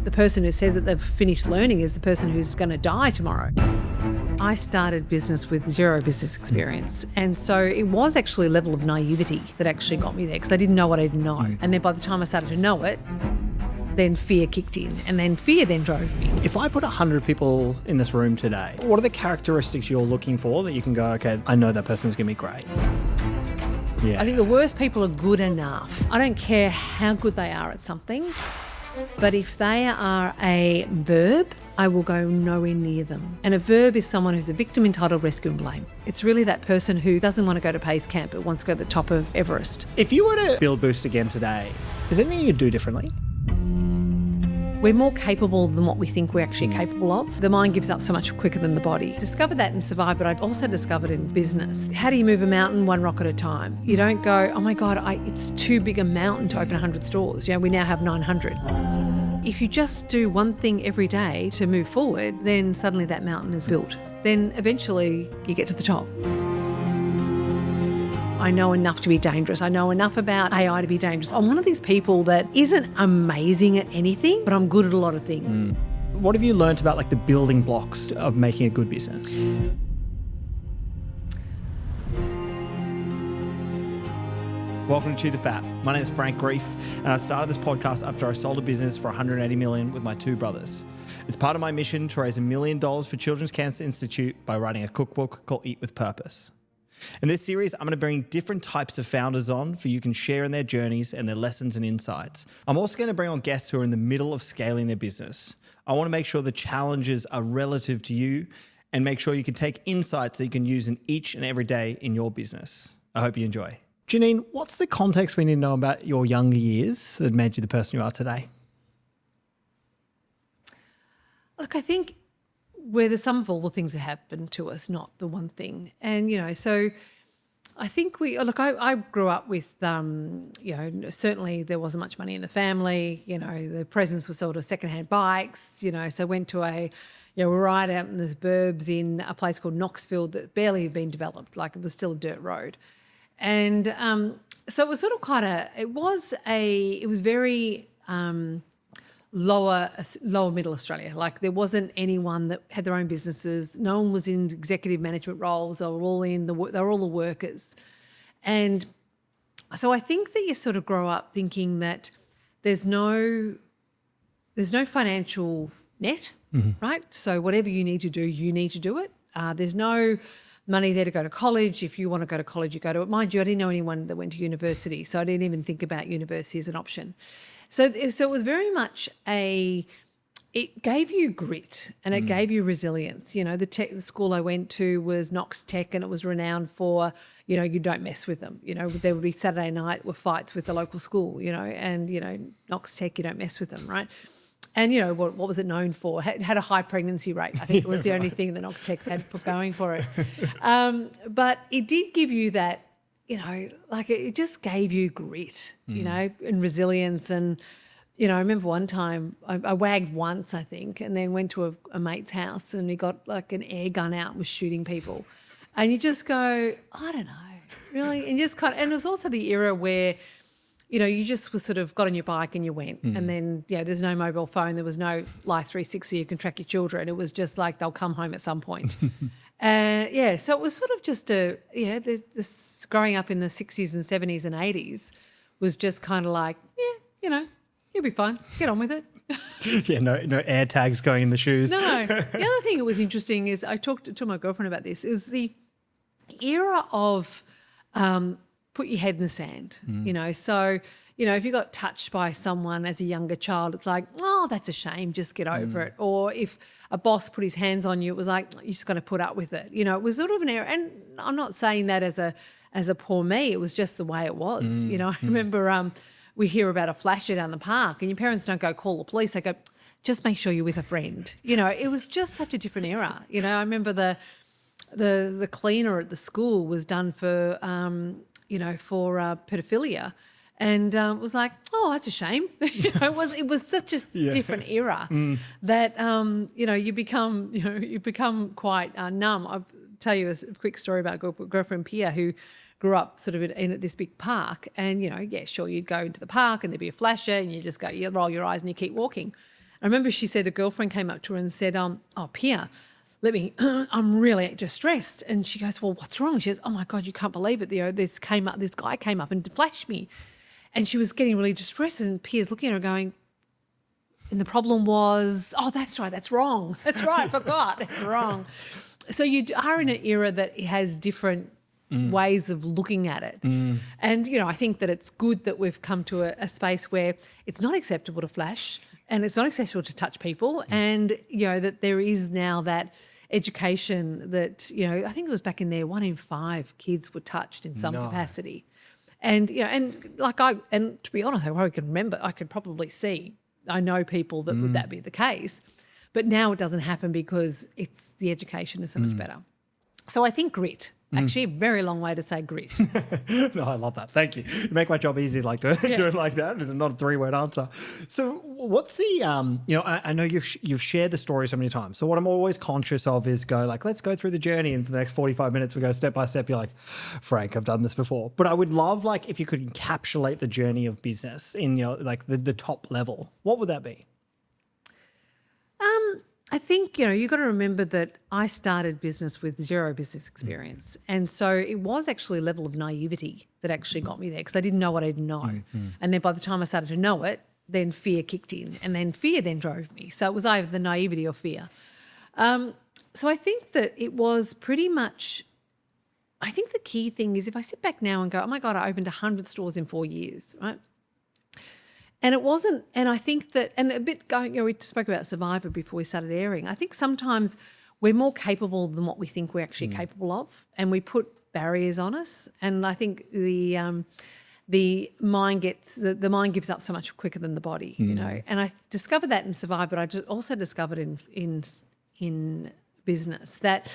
The person who says that they've finished learning is the person who's going to die tomorrow. I started business with zero business experience. And so it was actually a level of naivety that actually got me there because I didn't know what I didn't know. And then by the time I started to know it, then fear kicked in, and then fear then drove me. If I put 100 people in this room today, what are the characteristics you're looking for that you can go, okay, I know that person's going to be great? Yeah. I think the worst people are good enough. I don't care how good they are at something, but if they are a verb, I will go nowhere near them. And a verb is someone who's a victim, entitled, rescue and blame. It's really that person who doesn't want to go to base camp but wants to go to the top of Everest. If you were to build Boost again today, is there anything you'd do differently? We're more capable than what we think we're actually capable of. The mind gives up so much quicker than the body. Discovered that in Survive, but I'd also discovered in business. How do you move a mountain one rock at a time? You don't go, oh my God, it's too big a mountain to open 100 stores. We now have 900. If you just do one thing every day to move forward, then suddenly that mountain is built. Then eventually you get to the top. I know enough to be dangerous. I know enough about AI to be dangerous. I'm one of these people that isn't amazing at anything, but I'm good at a lot of things. What have you learnt about like the building blocks of making a good business? Welcome to The Fat. My name is Frank Reef, and I started this podcast after I sold a business for $180 million with my two brothers. It's part of my mission to raise $1 million for Children's Cancer Institute by writing a cookbook called Eat with Purpose. In this series, I'm going to bring different types of founders on for you can share in their journeys and their lessons and insights. I'm also going to bring on guests who are in the middle of scaling their business. I want to make sure the challenges are relative to you and make sure you can take insights that you can use in each and every day in your business. I hope you enjoy. Janine, what's the context we need to know about your younger years that made you the person you are today? Look, I think we're the sum of all the things that happened to us, not the one thing. And, so I think I grew up with, certainly there wasn't much money in the family. The presents were sort of secondhand bikes, so went to we're right out in the suburbs in a place called Knoxville that barely had been developed, like it was still a dirt road. And so it was sort of it was very lower middle Australia. Like there wasn't anyone that had their own businesses. No one was in executive management roles. They were all the workers. And so I think that you sort of grow up thinking that there's no financial net, right? So whatever you need to do it. There's no money there to go to college. If you want to go to college, you go to it. Mind you, I didn't know anyone that went to university, so I didn't even think about university as an option. So it was very much it gave you grit and it gave you resilience. The school I went to was Knox Tech, and it was renowned for, you don't mess with them. There would be Saturday night were fights with the local school, and, Knox Tech, you don't mess with them, right? And, what was it known for? It had a high pregnancy rate. I think it was the only thing that Knox Tech had put going for it. But it did give you that, it just gave you grit, and resilience. And, I remember one time I wagged once, I think, and then went to a mate's house and he got like an air gun out and was shooting people. And you just go, I don't know, really? And and it was also the era where, you just was sort of got on your bike and you went. And then, there's no mobile phone. There was no Life 360. You can track your children. It was just like they'll come home at some point. So it was sort of just this growing up in the 60s and 70s and 80s was just kind of like, you'll be fine. Get on with it. No air tags going in the shoes. No. The other thing that was interesting is I talked to my girlfriend about this. It was the era of put your head in the sand, So, if you got touched by someone as a younger child, it's like, oh, that's a shame, just get over it. Or if a boss put his hands on you, it was like, you just got to put up with it. It was sort of an era. And I'm not saying that as a poor me, it was just the way it was. I remember we hear about a flasher down the park and your parents don't go call the police. They go, just make sure you're with a friend. It was just such a different era. I remember the cleaner at the school was done for pedophilia, and it was like, oh, that's a shame. It was such a different era that you become quite numb. I'll tell you a quick story about a girlfriend Pia who grew up sort of in at this big park, and sure, you'd go into the park and there'd be a flasher and you just go, you roll your eyes and you keep walking. I remember she said a girlfriend came up to her and said, oh, Pia, I'm really distressed. And she goes, well, what's wrong? She goes, oh my God, you can't believe it. This guy came up and flashed me. And she was getting really distressed, and Pia's looking at her going, and the problem was, oh, that's right, that's wrong. That's right, I forgot, it's wrong. So you are in an era that has different ways of looking at it. And, you know, I think that it's good that we've come to a space where it's not acceptable to flash and it's not acceptable to touch people. And, you know, that there is now that education that, you know, I think it was back in there, 1 in 5 kids were touched in some capacity. And, you know, and to be honest, I can remember, I could probably see, I know people that would that be the case. But now it doesn't happen because the education is so much better. So I think grit. Actually, a very long way to say grit. No, I love that. Thank you. You make my job easy, like do it like that. It's not a 3-word answer. So, what's the you know? I know you've shared the story so many times. So, what I'm always conscious of is let's go through the journey, and for the next 45 minutes, we go step by step. You're like, Frank, I've done this before, but I would love if you could encapsulate the journey of business in the top level. What would that be? I think, you know, you've got to remember that I started business with 0 business experience. And so it was actually a level of naivety that actually got me there because I didn't know what I didn't know. And then by the time I started to know it, then fear kicked in, and then fear then drove me. So it was either the naivety or fear. So I think that it was pretty much, I think the key thing is if I sit back now and go, oh my God, I opened 100 stores in 4 years, right? And it wasn't, and I think that, and a bit going, you know, we spoke about Survivor before we started airing. I think sometimes we're more capable than what we think we're actually capable of, and we put barriers on us. And I think the mind gives up so much quicker than the body, you know. And I discovered that in Survivor, but I just also discovered in business that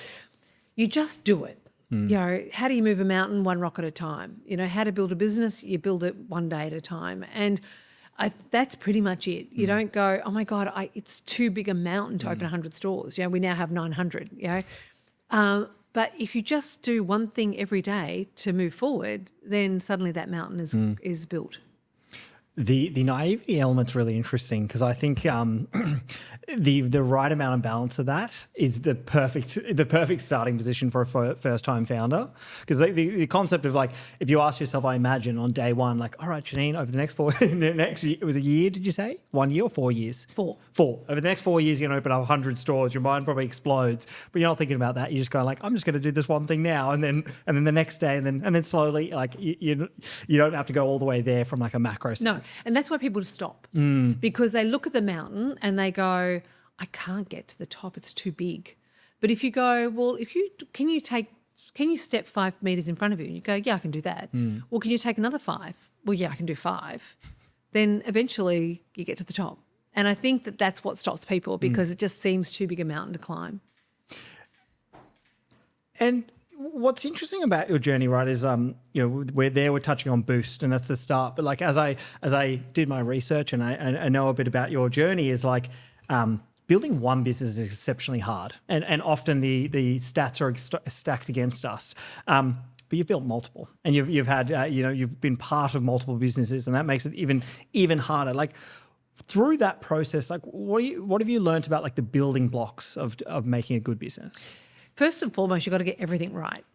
you just do it. You know, how do you move a mountain 1 rock at a time? You know, how to build a business, you build it 1 day at a time. And that's pretty much it. You don't go, oh my God, it's too big a mountain to open 100 stores. You know, we now have 900, you know. But if you just do one thing every day to move forward, then suddenly that mountain is built. The naivety element's really interesting because I think the right amount of balance of that is the perfect starting position for a first time founder. Because the concept of if you ask yourself, I imagine on day one, all right, Janine, over the next it was a year, did you say? 1 year or 4 years? 4. Over the next 4 years, you're going to open up 100 stores. Your mind probably explodes, but you're not thinking about that. You just go I'm just going to do this one thing now, and then the next day, and then slowly, you don't have to go all the way there from a macro sense. No. And that's why people stop because they look at the mountain and they go, I can't get to the top, it's too big. But if you go, well, can you step 5 meters in front of you? And you go, yeah, I can do that. Well, can you take another 5? Well, yeah, I can do 5. Then eventually you get to the top. And I think that that's what stops people because it just seems too big a mountain to climb. And what's interesting about your journey, right, is we're touching on Boost, and that's the start. But as I did my research and I know a bit about your journey, is building one business is exceptionally hard, and often the stats are stacked against us. But you've built multiple, and you've had you've been part of multiple businesses, and that makes it even harder. Through that process, what have you learned about the building blocks of making a good business? First and foremost, you've got to get everything right.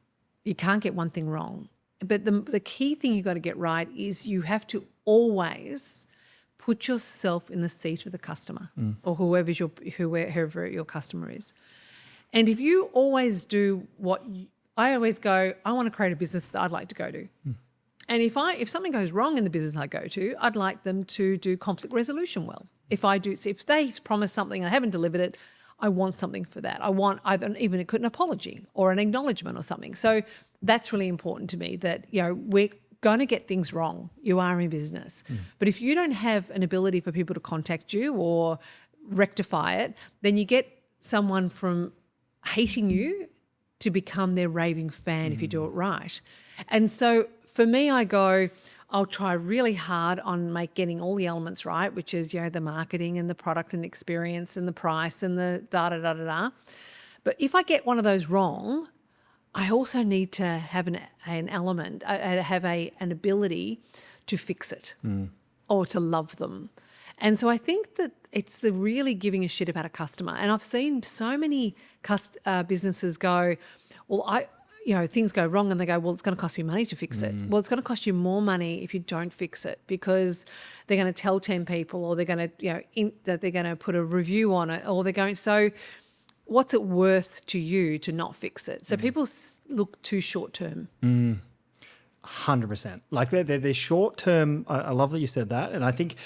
You can't get one thing wrong. But the key thing you've got to get right is you have to always put yourself in the seat of the customer or whoever your customer is. And if you always do I always go, I want to create a business that I'd like to go to. And if something goes wrong in the business I go to, I'd like them to do conflict resolution well. If they promise something and I haven't delivered it, I want something for that. I want even an apology or an acknowledgement or something. So that's really important to me that, we're going to get things wrong. You are in business. But if you don't have an ability for people to contact you or rectify it, then you get someone from hating you to become their raving fan if you do it right. And so for me, I'll try really hard on getting all the elements right, which is, the marketing and the product and the experience and the price and the da-da-da-da-da. But if I get one of those wrong, I also need to have an element, have an ability to fix it or to love them. And so I think that it's the really giving a shit about a customer. And I've seen so many businesses go, well, things go wrong and they go, well, it's going to cost me money to fix it. Well, it's going to cost you more money if you don't fix it, because they're going to tell 10 people, or they're going to, that they're going to put a review on it, or they're going, so what's it worth to you to not fix it? So people look too short term. 100%. Like they're short term. I love that you said that. And I think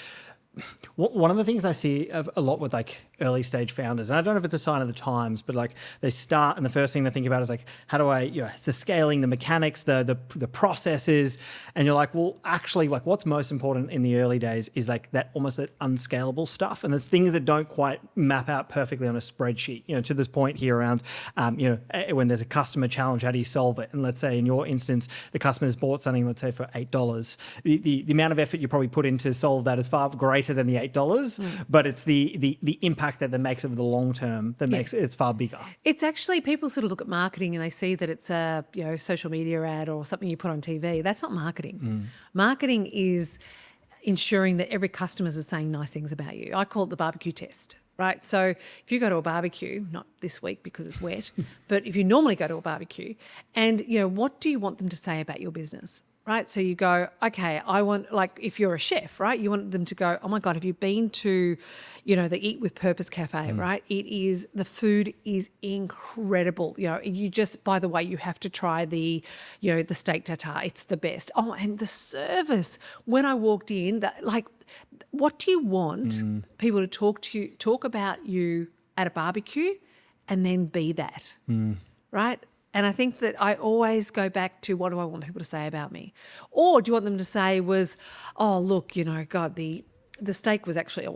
one of the things I see a lot with like early stage founders, and I don't know if it's a sign of the times, but like they start and the first thing they think about is like, how do I, the scaling, the mechanics, the processes. And you're like, well, actually, like what's most important in the early days is like that almost that unscalable stuff. And there's things that don't quite map out perfectly on a spreadsheet, to this point here around, when there's a customer challenge, how do you solve it? And let's say in your instance, the customer's bought something, let's say for $8. The amount of effort you probably put in to solve that is far greater than the $8, but it's the impact that makes over the long term that makes it's far bigger. It's actually, people sort of look at marketing and they see that it's a social media ad or something you put on TV. That's not marketing. Marketing is ensuring that every customer is saying nice things about you. I call it the barbecue test. Right. So if you go to a barbecue, not this week because it's wet, but if you normally go to a barbecue, and what do you want them to say about your business? Right. So you go, okay, I want, like if you're a chef, right, you want them to go, oh my God, have you been to, the Eat with Purpose Cafe, right? The food is incredible. You just, by the way, you have to try the steak tartare. It's the best. Oh, and the service. When I walked in, what do you want people to talk about you at a barbecue and then be that, right? And I think that I always go back to, what do I want people to say about me? Or do you want them to say oh, look, God, the steak was actually,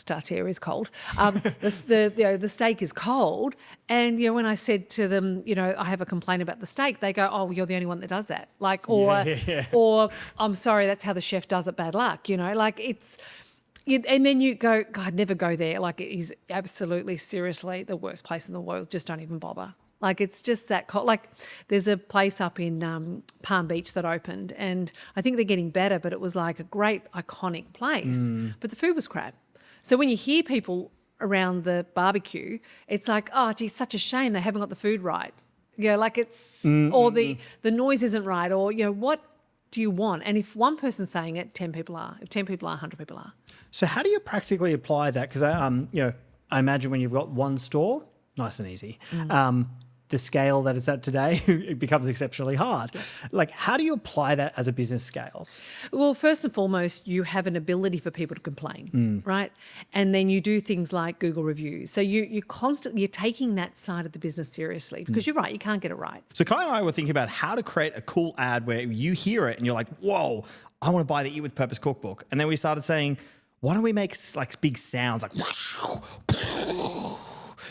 tartare is cold. The steak is cold. And, when I said to them, I have a complaint about the steak, they go, oh, well, you're the only one that does that. Or I'm sorry, that's how the chef does it, bad luck. And then you go, God, never go there. Like it is absolutely, seriously the worst place in the world. Just don't even bother. Like it's just that cold. Like there's a place up in Palm Beach that opened, and I think they're getting better, but it was like a great iconic place, but the food was crap. So when you hear people around the barbecue, it's like, oh, geez, such a shame they haven't got the food right. Like it's, or the noise isn't right, or, what do you want? And if one person's saying it, 10 people are. If 10 people are, 100 people are. So how do you practically apply that? Because I imagine when you've got one store, nice and easy. The scale that it's at today, it becomes exceptionally hard. Yeah. Like, how do you apply that as a business scales? Well, first and foremost, you have an ability for people to complain, right? And then you do things like Google reviews. So you're taking that side of the business seriously, because you're right, you can't get it right. So Kai and I were thinking about how to create a cool ad where you hear it and you're like, whoa, I want to buy the Eat with Purpose cookbook. And then we started saying, why don't we make like big sounds like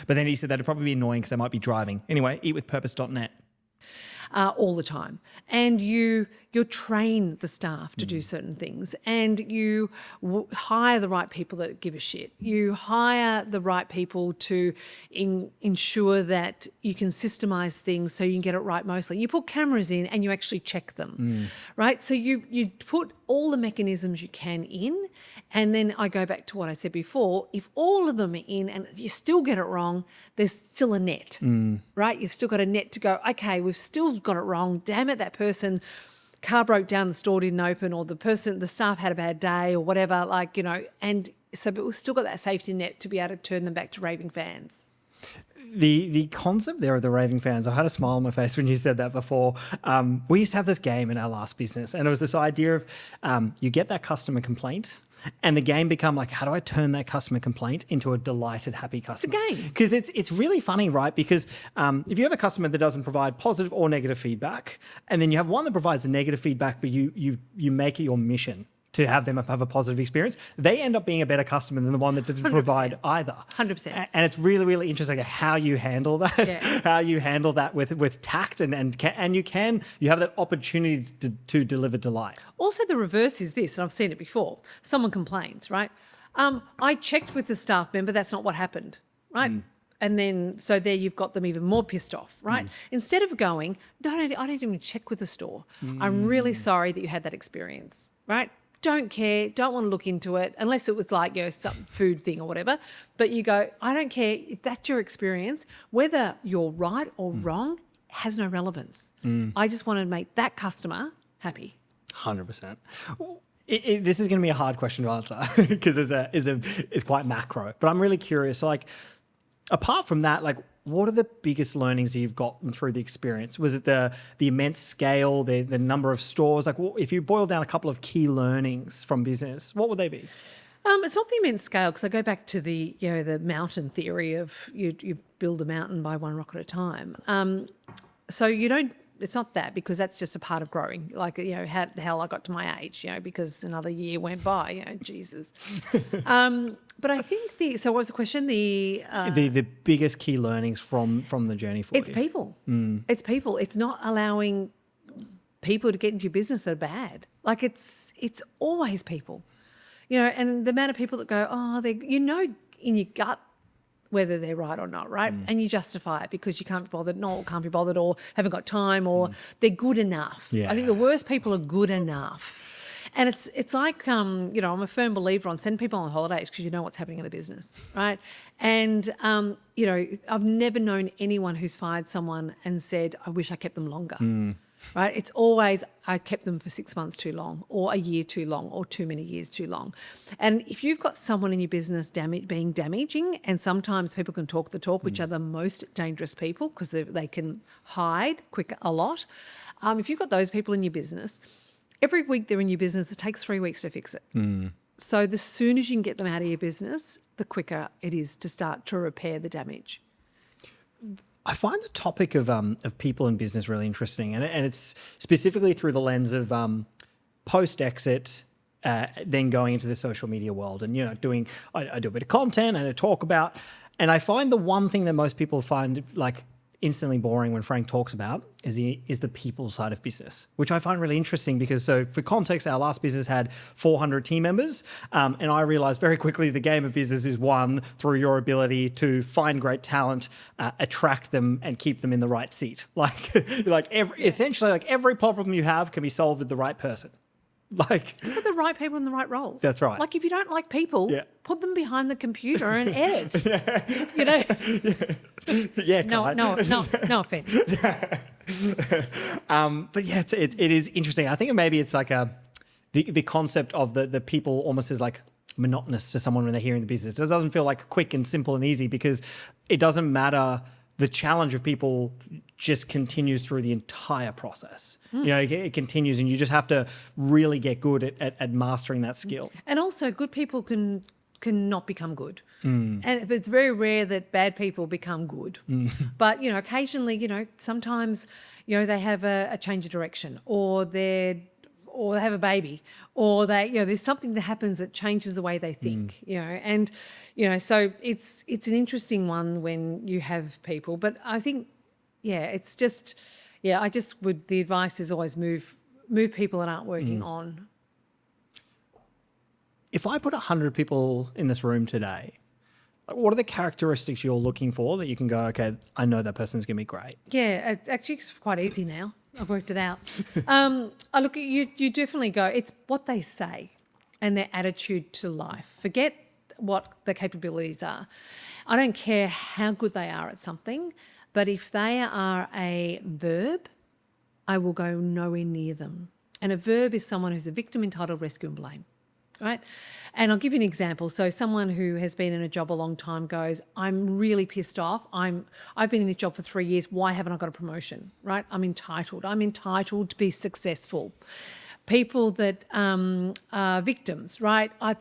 but then he said that'd probably be annoying because they might be driving. Anyway, eatwithpurpose.net. All the time. And you train the staff to do certain things, and you hire the right people that give a shit. You hire the right people to ensure that you can systemize things so you can get it right mostly. You put cameras in and you actually check them, right? So you put all the mechanisms you can in, and then I go back to what I said before. If all of them are in and you still get it wrong, there's still a net, right? You've still got a net to go, okay, we've still got it wrong. Damn it, that person, car broke down, the store didn't open, or the staff had a bad day or whatever, and so, but we've still got that safety net to be able to turn them back to raving fans. The concept there of the raving fans, I had a smile on my face when you said that before. We used to have this game in our last business, and it was this idea of you get that customer complaint, and the game become like, how do I turn that customer complaint into a delighted, happy customer? It's a game. Because it's really funny, right? Because if you have a customer that doesn't provide positive or negative feedback, and then you have one that provides negative feedback, but you make it your mission to have them have a positive experience, they end up being a better customer than the one that didn't 100%. Provide either. 100%. And it's really, really interesting how you handle that, how you handle that with tact, and you have that opportunity to deliver delight. Also, the reverse is this, and I've seen it before. Someone complains, right? I checked with the staff member, that's not what happened, right? And then, so there you've got them even more pissed off, right? Instead of going, no, I didn't even check with the store. I'm really sorry that you had that experience, right? don't care, don't want to look into it, unless it was like, some food thing or whatever. But you go, I don't care if that's your experience, whether you're right or wrong has no relevance. I just want to make that customer happy. 100%. This is going to be a hard question to answer because it's quite macro, but I'm really curious. So, like, apart from that, like, what are the biggest learnings you've gotten through the experience? Was it the immense scale, the number of stores? Like, if you boil down a couple of key learnings from business, what would they be? It's not the immense scale, because I go back to the mountain theory of you build a mountain by one rock at a time. So you don't. It's not that, because that's just a part of growing. Like, how the hell I got to my age, because another year went by, Jesus. But I think so what was the question? The biggest key learnings from the journey for you? It's people. It's people. It's not allowing people to get into your business that are bad. Like, it's always people, and the amount of people that go, they, in your gut whether they're right or not, right? And you justify it because you can't be bothered, can't be bothered, or haven't got time, or they're good enough. Yeah. I think the worst people are good enough. And it's like, I'm a firm believer on send people on holidays because you know what's happening in the business, right? And, I've never known anyone who's fired someone and said, I wish I kept them longer. Right? It's always, I kept them for 6 months too long, or a year too long, or too many years too long. And if you've got someone in your business being damaging, and sometimes people can talk the talk, which are the most dangerous people because they can hide a lot. If you've got those people in your business, every week they're in your business, it takes 3 weeks to fix it. So the sooner you can get them out of your business, the quicker it is to start to repair the damage. I find the topic of people in business really interesting, and it's specifically through the lens of post-exit, then going into the social media world, and I do a bit of content and I talk about, and I find the one thing that most people find like instantly boring when Frank talks about is the people side of business, which I find really interesting because, so for context, our last business had 400 team members, and I realized very quickly the game of business is won through your ability to find great talent, attract them, and keep them in the right seat. Essentially, like every problem you have can be solved with the right person. Like, put the right people in the right roles. That's right. Like, if you don't like people, put them behind the computer and edit. No offense. But yeah, it is interesting. I think maybe it's like the concept of the people almost is like monotonous to someone when they're hearing the business. It doesn't feel like quick and simple and easy because it doesn't matter. The challenge of people just continues through the entire process. It continues, and you just have to really get good at mastering that skill. And also, good people can not become good. And it's very rare that bad people become good. But, occasionally, sometimes, they have a change of direction, or they have a baby, or there's something that happens that changes the way they think, and, so it's an interesting one when you have people, but I think, it's just, the advice is always move people that aren't working on. If I put 100 people in this room today, what are the characteristics you're looking for that you can go, okay, I know that person's going to be great? Yeah, it's quite easy now. I've worked it out. I look at you definitely go, it's what they say and their attitude to life. Forget what the capabilities are. I don't care how good they are at something, but if they are a verb, I will go nowhere near them. And a verb is someone who's a victim, entitled, rescue and blame. Right? And I'll give you an example. So someone who has been in a job a long time goes, I'm really pissed off. I've been in this job for 3 years. Why haven't I got a promotion? Right? I'm entitled to be successful. People that are victims, right? I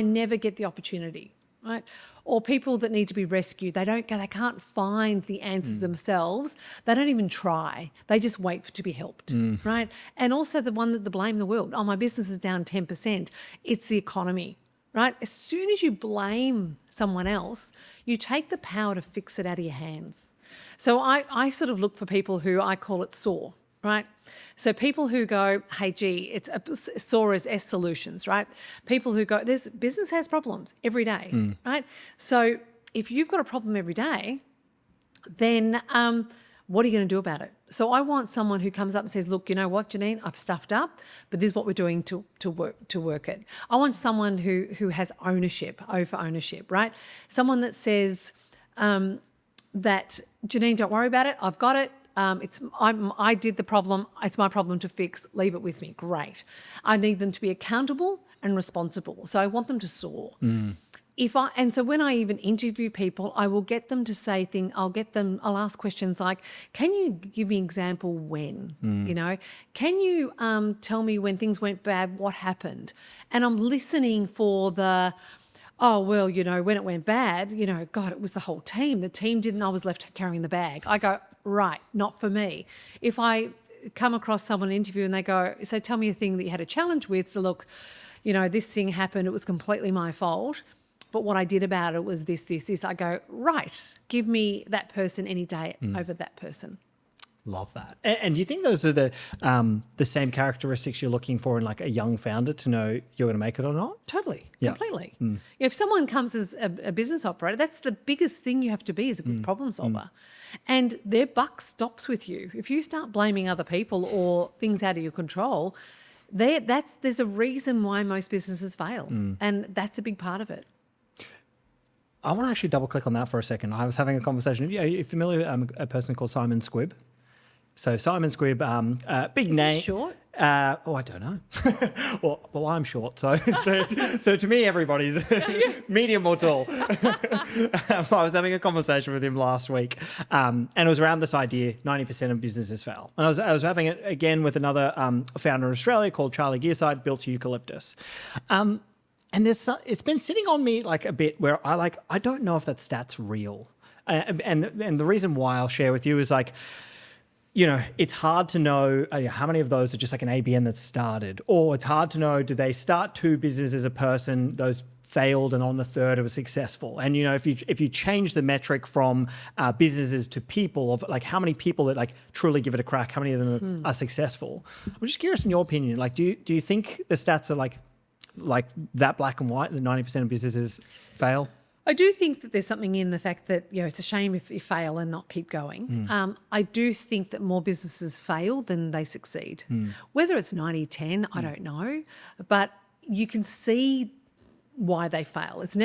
never get the opportunity, right? Or people that need to be rescued. They can't find the answers themselves. They don't even try. They just wait to be helped, right? And also the one that blame the world. Oh, my business is down 10%. It's the economy, right? As soon as you blame someone else, you take the power to fix it out of your hands. So I sort of look for people who I call it SOAR, right? So people who go, hey, gee, it's SOAR is S solutions, right? People who go, business has problems every day, right? So if you've got a problem every day, then What are you going to do about it? So I want someone who comes up and says, look, you know what, Janine, I've stuffed up, but this is what we're doing to work it. I want someone who has ownership, over ownership, right? Someone that says that, Janine, don't worry about it. I've got it. I did the problem. It's my problem to fix. Leave it with me. Great. I need them to be accountable and responsible. So I want them to soar. And so when I even interview people, I will get them to say things. I'll ask questions like, can you give me an example when, you know, can you tell me when things went bad, what happened? And I'm listening for the, oh, well, you know, when it went bad, you know, God, it was the whole team. The team didn't, I was left carrying the bag. I go, right, not for me. If I come across someone in an interview and they go, so tell me a thing that you had a challenge with. So look, you know, this thing happened. It was completely my fault. But what I did about it was this. I go, right, give me that person any day over that person. Love that. And do you think those are the same characteristics you're looking for in like a young founder to know you're going to make it or not? Totally, Yeah. completely. If someone comes as a business operator, that's the biggest thing you have to be, is a good problem solver. And their buck stops with you. If you start blaming other people or things out of your control, there's a reason why most businesses fail. And that's a big part of it. I want to actually double click on that for a second. I was having a conversation. Are you familiar with a person called Simon Squibb? So Simon Squibb, big name. Is he short? I don't know. well, I'm short, so to me, everybody's medium or tall. I was having a conversation with him last week, and it was around this idea: 90% of businesses fail. And I was having it again with another founder in Australia called Charlie Gearside, built Eucalyptus. And it's been sitting on me like a bit where I don't know if that stat's real. And the reason why I'll share with you is like, you know, it's hard to know how many of those are just like an ABN that started, or it's hard to know, do they start two businesses as a person, those failed and on the third it was successful. And, you know, if you change the metric from businesses to people, of like how many people that like truly give it a crack, how many of them are successful? I'm just curious in your opinion, like, do you think the stats are like that black and white, that 90% of businesses fail? I do think that there's something in the fact that, you know, it's a shame if you fail and not keep going. I do think that more businesses fail than they succeed. Whether it's 90-10, I don't know, but you can see why they fail. It's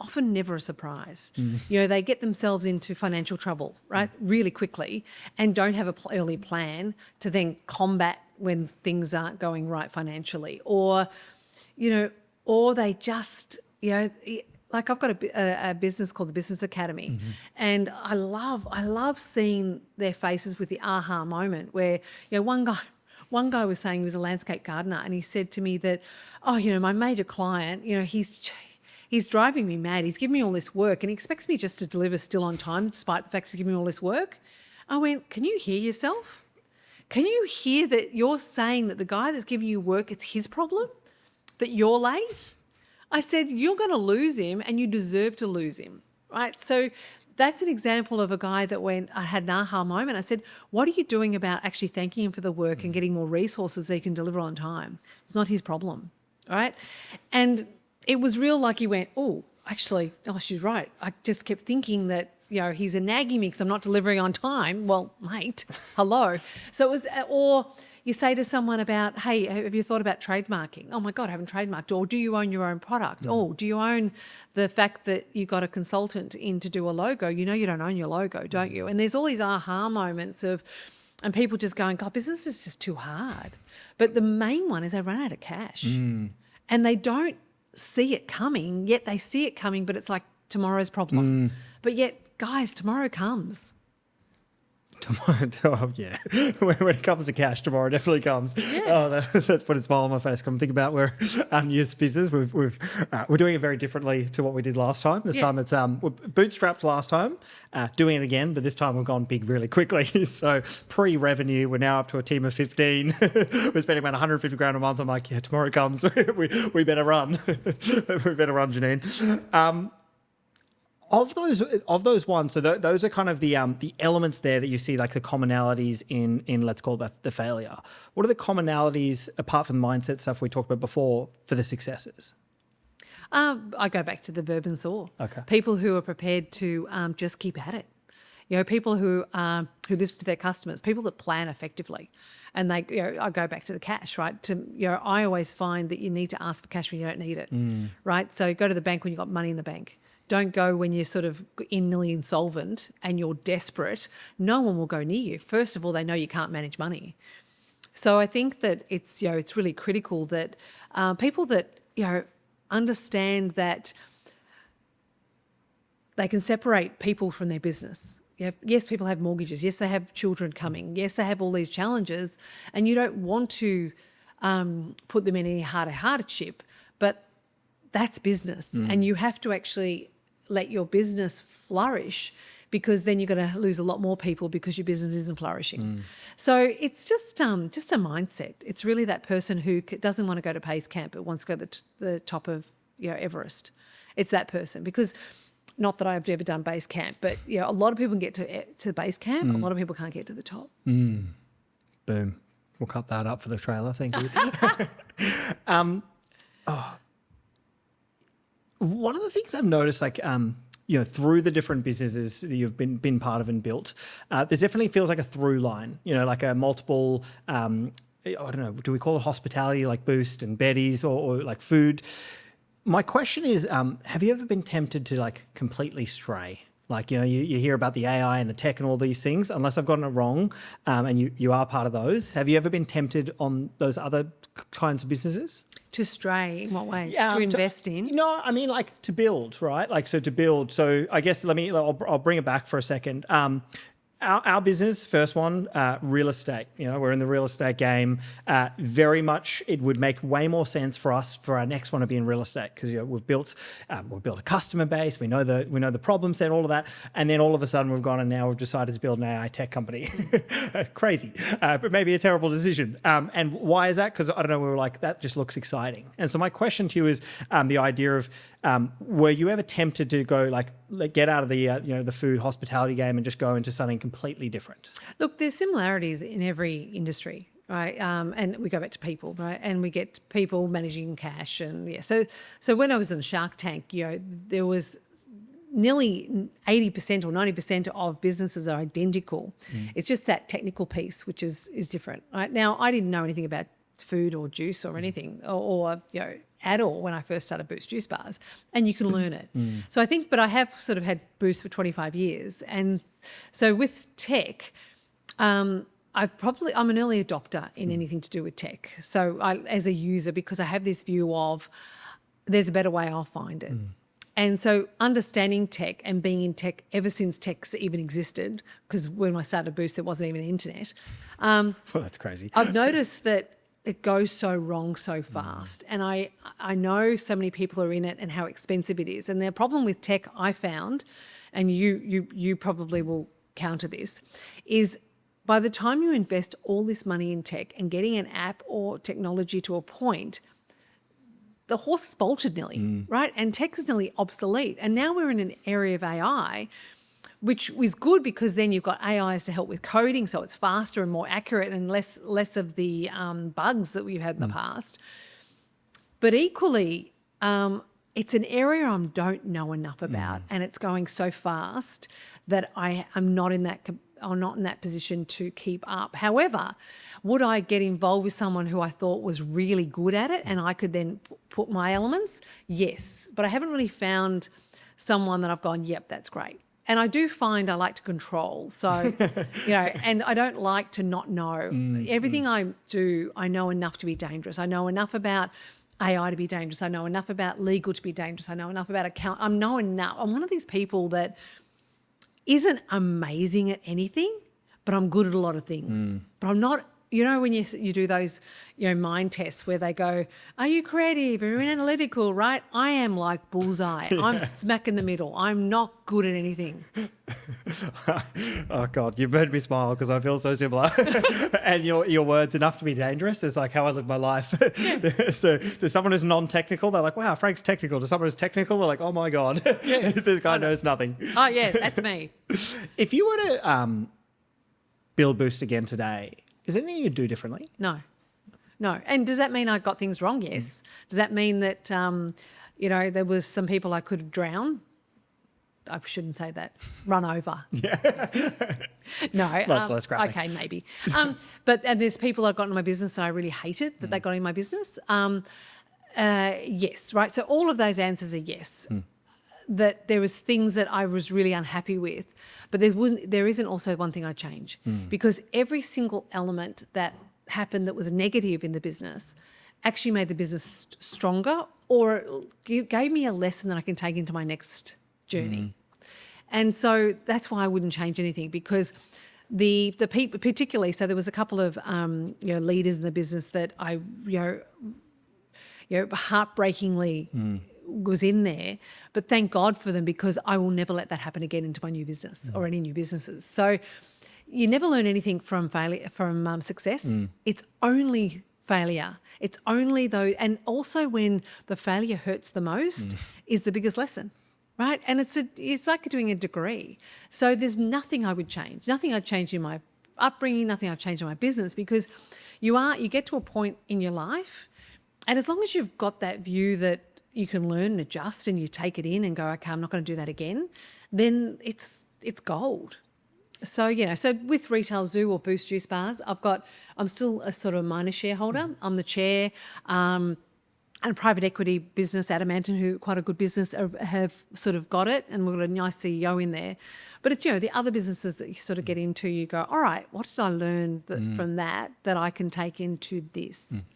often never a surprise. You know, they get themselves into financial trouble, right, really quickly, and don't have an early plan to then combat when things aren't going right financially, or, you know, or they just, you know, like I've got a business called the Business Academy, and I love seeing their faces with the aha moment where, you know, one guy was saying he was a landscape gardener, and he said to me that, oh, you know, my major client, you know, he's driving me mad. He's giving me all this work and he expects me just to deliver still on time despite the fact he's giving me all this work. I went, can you hear yourself? Can you hear that you're saying that the guy that's giving you work, it's his problem, that you're late? I said, you're going to lose him and you deserve to lose him, right? So that's an example of a guy that I had an aha moment. I said, what are you doing about actually thanking him for the work and getting more resources so he can deliver on time? It's not his problem, right? And it was real, like he went, oh, actually, oh, she's right. I just kept thinking that, you know, he's nagging me because I'm not delivering on time. Well, mate, hello. So it was, or you say to someone about, hey, have you thought about trademarking? Oh my God, I haven't trademarked. Or do you own your own product? Oh, do you own the fact that you got a consultant in to do a logo? You know you don't own your logo, don't you? And there's all these aha moments of, and people just going, God, business is just too hard. But the main one is they run out of cash and they don't see it coming, yet they see it coming, but it's like tomorrow's problem. But yet, guys, tomorrow comes. Tomorrow, oh, yeah. When it comes to cash, tomorrow definitely comes. Yeah. Oh, that's put a smile on my face. Come think about where our newest business, we're doing it very differently to what we did last time. This time it's we're bootstrapped last time, doing it again, but this time we've gone big really quickly. So pre-revenue, we're now up to a team of 15. We're spending about 150 grand a month. I'm like, yeah, tomorrow comes. we better run. We better run, Janine. Of those ones, so those are kind of the elements there that you see, like the commonalities in let's call that the failure. What are the commonalities, apart from the mindset stuff we talked about before, for the successes? I go back to the verb and saw. Okay. People who are prepared to just keep at it. people who listen to their customers, people that plan effectively. And I go back to the cash, right? I always find that you need to ask for cash when you don't need it, right? So go to the bank when you've got money in the bank. Don't go when you're sort of nearly insolvent and you're desperate. No one will go near you. First of all, they know you can't manage money. So I think that it's really critical that people that understand that they can separate people from their business. Yes, people have mortgages. Yes, they have children coming. Yes, they have all these challenges, and you don't want to put them in any hardship, but that's business, and you have to actually let your business flourish, because then you're going to lose a lot more people because your business isn't flourishing. So it's just a mindset. It's really that person who doesn't want to go to base camp but wants to go to the top of Everest. It's that person, because not that I've ever done base camp, but a lot of people can get to base camp. A lot of people can't get to the top. Boom. We'll cut that up for the trailer. Thank you. One of the things I've noticed, through the different businesses that you've been part of and built, there definitely feels like a through line, like a multiple, I don't know, do we call it hospitality, like Boost and Betty's or like food? My question is, have you ever been tempted to completely stray? You hear about the AI and the tech and all these things, unless I've gotten it wrong, and you are part of those. Have you ever been tempted on those other kinds of businesses? To stray in what way? To invest in? No, I mean to build, right? So to build. So I guess I'll bring it back for a second. Our business, first one, real estate. We're in the real estate game. Very much, it would make way more sense for us for our next one to be in real estate, because we've built a customer base. We know the problem set, all of that, and then all of a sudden we've gone and now we've decided to build an AI tech company. Crazy, but maybe a terrible decision. And why is that? Because I don't know. We were like, that just looks exciting. And so my question to you is the idea of were you ever tempted to go get out of the the food hospitality game and just go into something completely different? Look, there's similarities in every industry, right? And we go back to people, right? And we get people managing cash, and So when I was in Shark Tank, there was nearly 80% or 90% of businesses are identical. It's just that technical piece which is different, right? Now, I didn't know anything about food or juice or anything, or at all when I first started Boost Juice Bars, and you can learn it. So I think, but I have sort of had Boost for 25 years. And so with tech, I'm an early adopter in anything to do with tech. So as a user, because I have this view of there's a better way, I'll find it. And so understanding tech and being in tech ever since tech's even existed, because when I started Boost, there wasn't even internet. Well, that's crazy. I've noticed that it goes so wrong so fast. And I know so many people are in it and how expensive it is. And the problem with tech, I found, and you probably will counter this, is by the time you invest all this money in tech and getting an app or technology to a point, the horse is bolted nearly, right? And tech is nearly obsolete. And now we're in an area of AI, which is good, because then you've got AIs to help with coding, so it's faster and more accurate and less of the bugs that we've had in the past. But equally, it's an area I don't know enough about, and it's going so fast that I'm not in that position to keep up. However, would I get involved with someone who I thought was really good at it and I could then put my elements? Yes, but I haven't really found someone that I've gone, yep, that's great. And I do find I like to control. So, and I don't like to not know. Everything I do, I know enough to be dangerous. I know enough about AI to be dangerous. I know enough about legal to be dangerous. I know enough about I know enough. I'm one of these people that isn't amazing at anything, but I'm good at a lot of things. But I'm not, when you do those, mind tests where they go, are you creative? Are you analytical, right? I am like bullseye. I'm smack in the middle. I'm not good at anything. Oh God, you've made me smile because I feel so similar. And your words, enough to be dangerous, is like how I live my life. Yeah. So to someone who's non-technical, they're like, wow, Frank's technical. To someone who's technical, they're like, oh my God, this guy knows nothing. Oh yeah, that's me. If you were to build Boost again today, is there anything you'd do differently? No. And does that mean I got things wrong? Yes. Does that mean that, there was some people I could drown? I shouldn't say that. Run over. Yeah. No. Much less graphic. Okay, maybe. And there's people I've got in my business and I really hated that they got in my business. Yes, right. So all of those answers are yes. That there was things that I was really unhappy with, but there isn't also one thing I'd change, because every single element that happened that was negative in the business actually made the business stronger, or gave me a lesson that I can take into my next journey. And so that's why I wouldn't change anything, because the people particularly, so there was a couple of leaders in the business that I heartbreakingly was in there, but thank God for them, because I will never let that happen again into my new business or any new businesses. So you never learn anything from failure, from success. It's only failure. It's only and also when the failure hurts the most is the biggest lesson, right? And it's like doing a degree. So there's nothing I would change, nothing I'd change in my upbringing, nothing I've changed in my business, because you get to a point in your life, and as long as you've got that view that you can learn and adjust and you take it in and go, okay, I'm not going to do that again, then it's gold. So, so with Retail Zoo or Boost Juice Bars, I'm still a sort of minor shareholder. I'm the chair, and a private equity business, Adamantine, who quite a good business, have sort of got it, and we've got a nice CEO in there. But it's, the other businesses that you sort of get into, you go, all right, what did I learn from that I can take into this?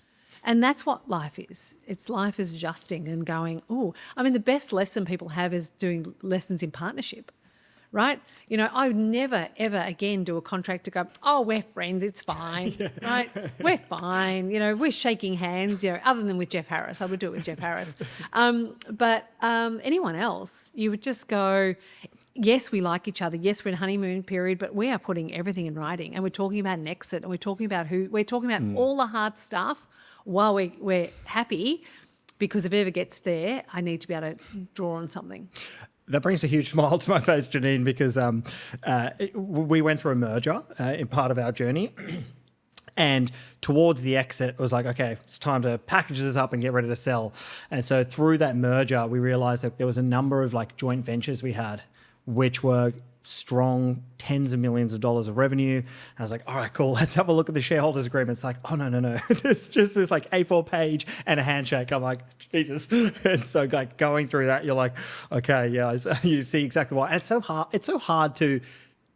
And that's what life is. Life is adjusting and going, the best lesson people have is doing lessons in partnership, right? I would never, ever again do a contract to go, we're friends, it's fine, right? We're fine. We're shaking hands, other than with Jeff Harris. I would do it with Jeff Harris. But anyone else, you would just go, yes, we like each other. Yes, we're in honeymoon period, but we are putting everything in writing, and we're talking about an exit, and we're talking about all the hard stuff while we're happy, because if it ever gets there, I need to be able to draw on something. That brings a huge smile to my face, Janine, because we went through a merger in part of our journey. And towards the exit, it was like, okay, it's time to package this up and get ready to sell. And so through that merger, we realized that there was a number of joint ventures we had, which were strong tens of millions of dollars of revenue. And I was like, all right, cool. Let's have a look at the shareholders agreement. It's like, oh, no. It's just this A4 page and a handshake. I'm like, Jesus. And so going through that, you're like, okay, yeah, you see exactly why. And it's so hard to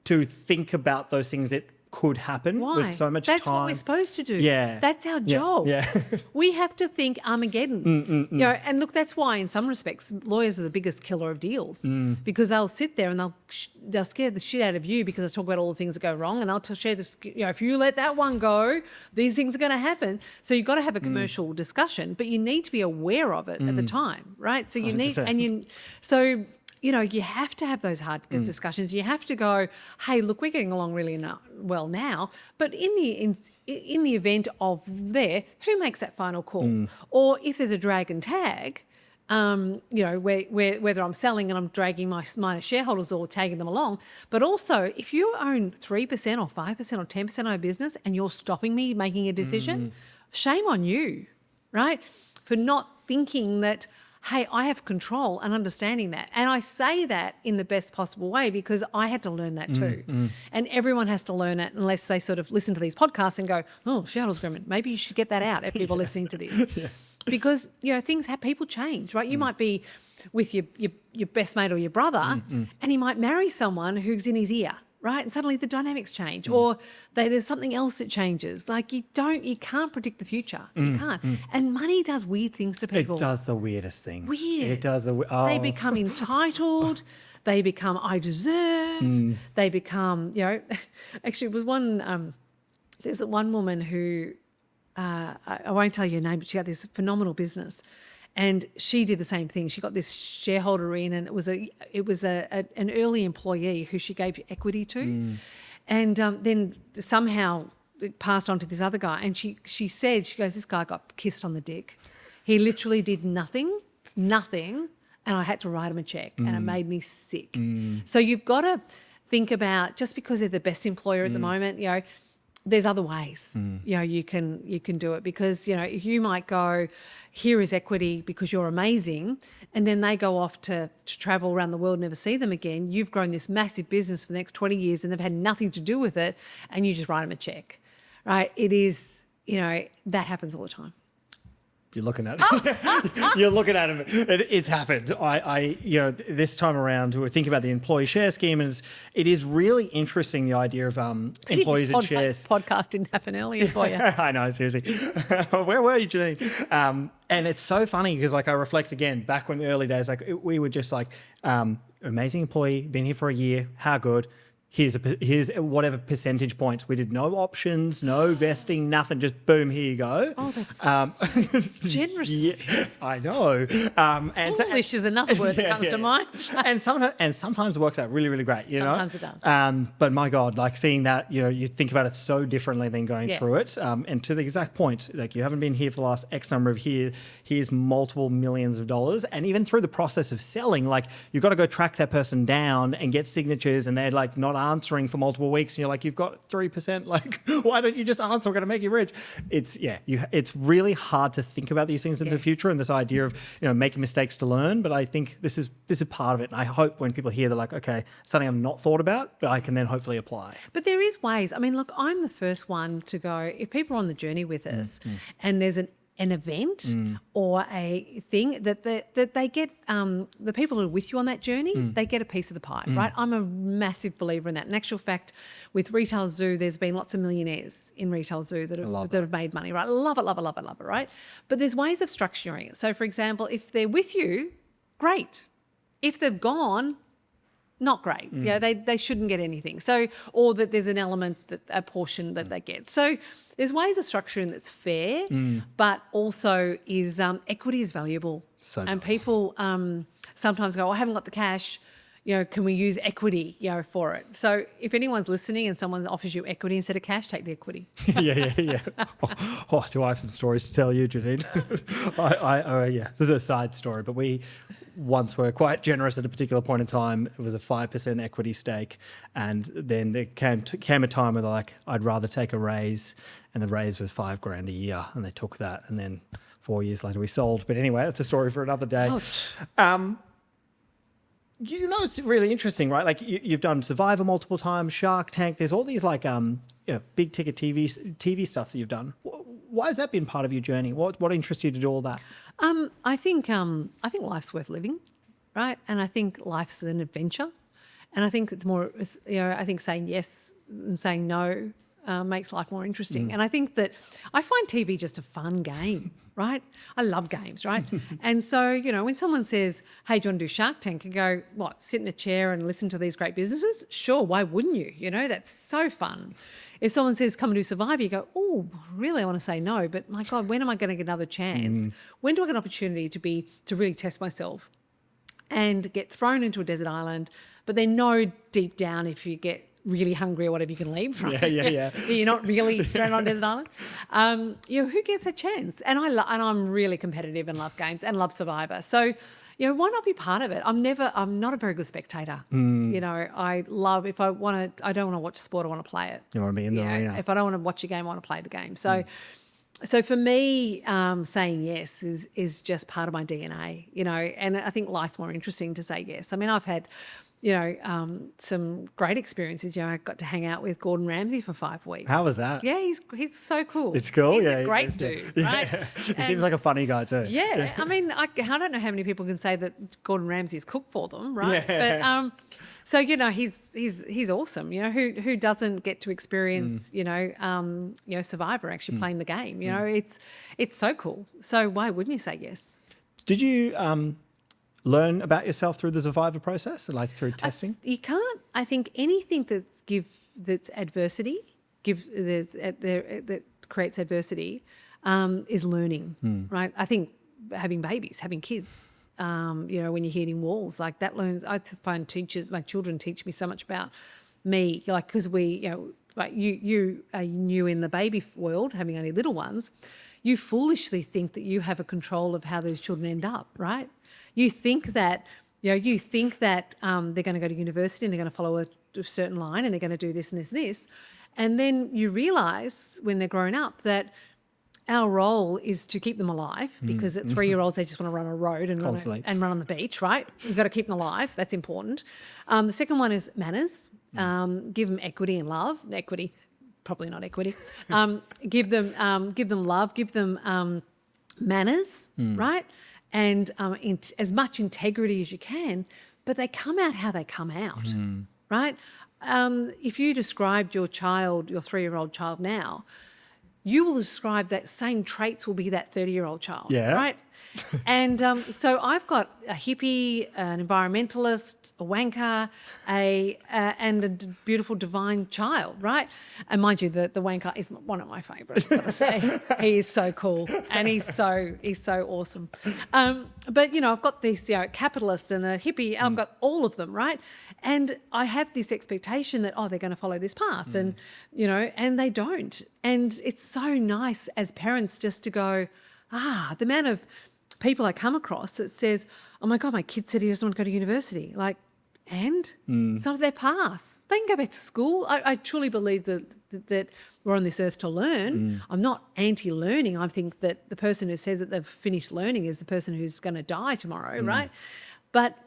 think about those things that could happen. Why? With so much That's time. what we're supposed to do. Yeah. That's our job. Yeah. We have to think Armageddon. And look, that's why in some respects lawyers are the biggest killer of deals, because they'll sit there and they'll scare the shit out of you, because they talk about all the things that go wrong, and they'll share this, if you let that one go, these things are going to happen. So you've got to have a commercial discussion, but you need to be aware of it at the time, right? So you 100%. you have to have those hard discussions. You have to go, hey, look, we're getting along really well now, but in the event of who makes that final call? Or if there's a drag and tag, whether I'm selling and I'm dragging my minor shareholders or tagging them along, but also if you own 3% or 5% or 10% of my business and you're stopping me making a decision, shame on you, right? For not thinking that, hey, I have control and understanding that. And I say that in the best possible way, because I had to learn that too. And everyone has to learn it, unless they sort of listen to these podcasts and go, shareholders agreement, maybe you should get that out if people are listening to this. Because, people change, right? You might be with your best mate or your brother and he might marry someone who's in his ear, right? And suddenly the dynamics change, or there's something else that changes. You can't predict the future. You can't. And money does weird things to people. It does the weirdest things. Weird. It does They become entitled. They become, I deserve. They become, actually it was one, there's one woman who, I won't tell you her name, but she had this phenomenal business. And she did the same thing. She got this shareholder in, and it was an early employee who she gave equity to, and then somehow it passed on to this other guy. And she goes, this guy got kissed on the dick. He literally did nothing, and I had to write him a check, and it made me sick. So you've got to think about, just because they're the best employer at the moment, there's other ways, you can do it, because, you might go, here is equity because you're amazing, and then they go off to travel around the world, never see them again. You've grown this massive business for the next 20 years and they've had nothing to do with it, and you just write them a check, right? It is, that happens all the time. You're looking at it. You're looking at him. It's happened. This time around, we're thinking about the employee share scheme, and it is really interesting, the idea of employees and shares. Podcast didn't happen earlier for you. I know, seriously. Where were you, Janine? And it's so funny because, I reflect again back when the early days, we were just amazing employee, been here for a year, how good. Here's whatever percentage points. We did no options, no vesting, nothing. Just boom, here you go. Oh, that's generous. Yeah, I know. Foolish is another word that comes to mind. and sometimes it works out really, really great. Sometimes it does. But my God, seeing that, you think about it so differently than going through it. And to the exact point, you haven't been here for the last X number of years. Here's multiple millions of dollars, and even through the process of selling, you've got to go track that person down and get signatures, and they're not answering for multiple weeks, and you're you've got 3%, why don't you just answer? We're going to make you rich. It's really hard to think about these things in the future, and this idea of making mistakes to learn. But I think this is part of it, and I hope when people hear, they're okay, something I've not thought about, but I can then hopefully apply. But there is ways. I mean, look, I'm the first one to go, if people are on the journey with us and there's an event or a thing that they get, the people who are with you on that journey, they get a piece of the pie, right? I'm a massive believer in that. In actual fact, with Retail Zoo, there's been lots of millionaires in Retail Zoo that have made money, right? Love it, right? But there's ways of structuring it. So, for example, if they're with you, great. If they've gone, not great. They shouldn't get anything. So, or that there's an element, a portion that they get. So there's ways of structuring that's fair, but also is equity is valuable. And people sometimes go, I haven't got the cash. Can we use equity, for it? So if anyone's listening and someone offers you equity instead of cash, take the equity. Yeah. Do I have some stories to tell you, Janine? This is a side story, but we once were quite generous at a particular point in time. It was a 5% equity stake, and then there came a time where they're I'd rather take a raise, and the raise was $5,000 a year, and they took that, and then 4 years later we sold. But anyway, that's a story for another day. It's really interesting, right? You've done Survivor multiple times, Shark Tank. There's all these big ticket TV stuff that you've done. Why has that been part of your journey? What interests you to do all that? I think life's worth living, right? And I think life's an adventure, and I think it's more. I think saying yes and saying no makes life more interesting. And I think that I find TV just a fun game, right? I love games, right? And so, when someone says, hey, do you want to do Shark Tank? And go, what, sit in a chair and listen to these great businesses? Sure, why wouldn't you? That's so fun. If someone says, come and do Survivor, you go, oh, really, I want to say no, but my God, when am I going to get another chance? When do I get an opportunity to really test myself and get thrown into a desert island, but then know deep down if you get really hungry or whatever, you can leave, right? Yeah. You're not really stranded on a desert island. Who gets a chance? And I'm really competitive and love games and love Survivor. So, why not be part of it? I'm not a very good spectator. I love, I don't want to watch sport, I want to play it. You want to be in the arena. If I don't want to watch a game, I want to play the game. So, so for me, saying yes is just part of my DNA, and I think life's more interesting to say yes. I mean, I've had some great experiences. I got to hang out with Gordon Ramsay for 5 weeks. How was that? Yeah, he's so cool. It's cool. He's a great dude, right? He seems like a funny guy too. Yeah, I mean, I don't know how many people can say that Gordon Ramsay's cooked for them, right? Yeah. But so he's awesome. Who doesn't get to experience Survivor, actually playing the game? It's so cool. So why wouldn't you say yes? Did you learn about yourself through the Survivor process, through testing? You can't. I think anything that's adversity, that creates adversity, is learning, right? I think having babies, having kids, when you're hitting walls, that learns. I find my children teach me so much about me, because you are new in the baby world, having only little ones. You foolishly think that you have a control of how those children end up, right? You think that they're going to go to university and they're going to follow a certain line and they're going to do this and this and this, And then you realise when they're grown up that our role is to keep them alive, because at 3-year-olds, they just want to run on a road and run on the beach, right? You've got to keep them alive. That's important. The second one is manners. Give them equity and love. Equity, probably not equity. Give them love. Give them manners, right? And as much integrity as you can, but they come out how they come out, right? If you described your child, your 3-year-old child now, you will describe that same traits will be that 30-year-old child, right? And so I've got a hippie, an environmentalist, a wanker, and a beautiful divine child, right? And mind you, the wanker is one of my favourites, I've got to say. He is so cool and he's so awesome. But, I've got this capitalist and a hippie, and I've got all of them, right? And I have this expectation that, they're going to follow this path and, and they don't. And it's so nice as parents just to go, the amount of people I come across that says, oh my God, my kid said he doesn't want to go to university. Like, and it's not their path. They can go back to school. I truly believe that we're on this earth to learn. I'm not anti-learning. I think that the person who says that they've finished learning is the person who's going to die tomorrow, right? But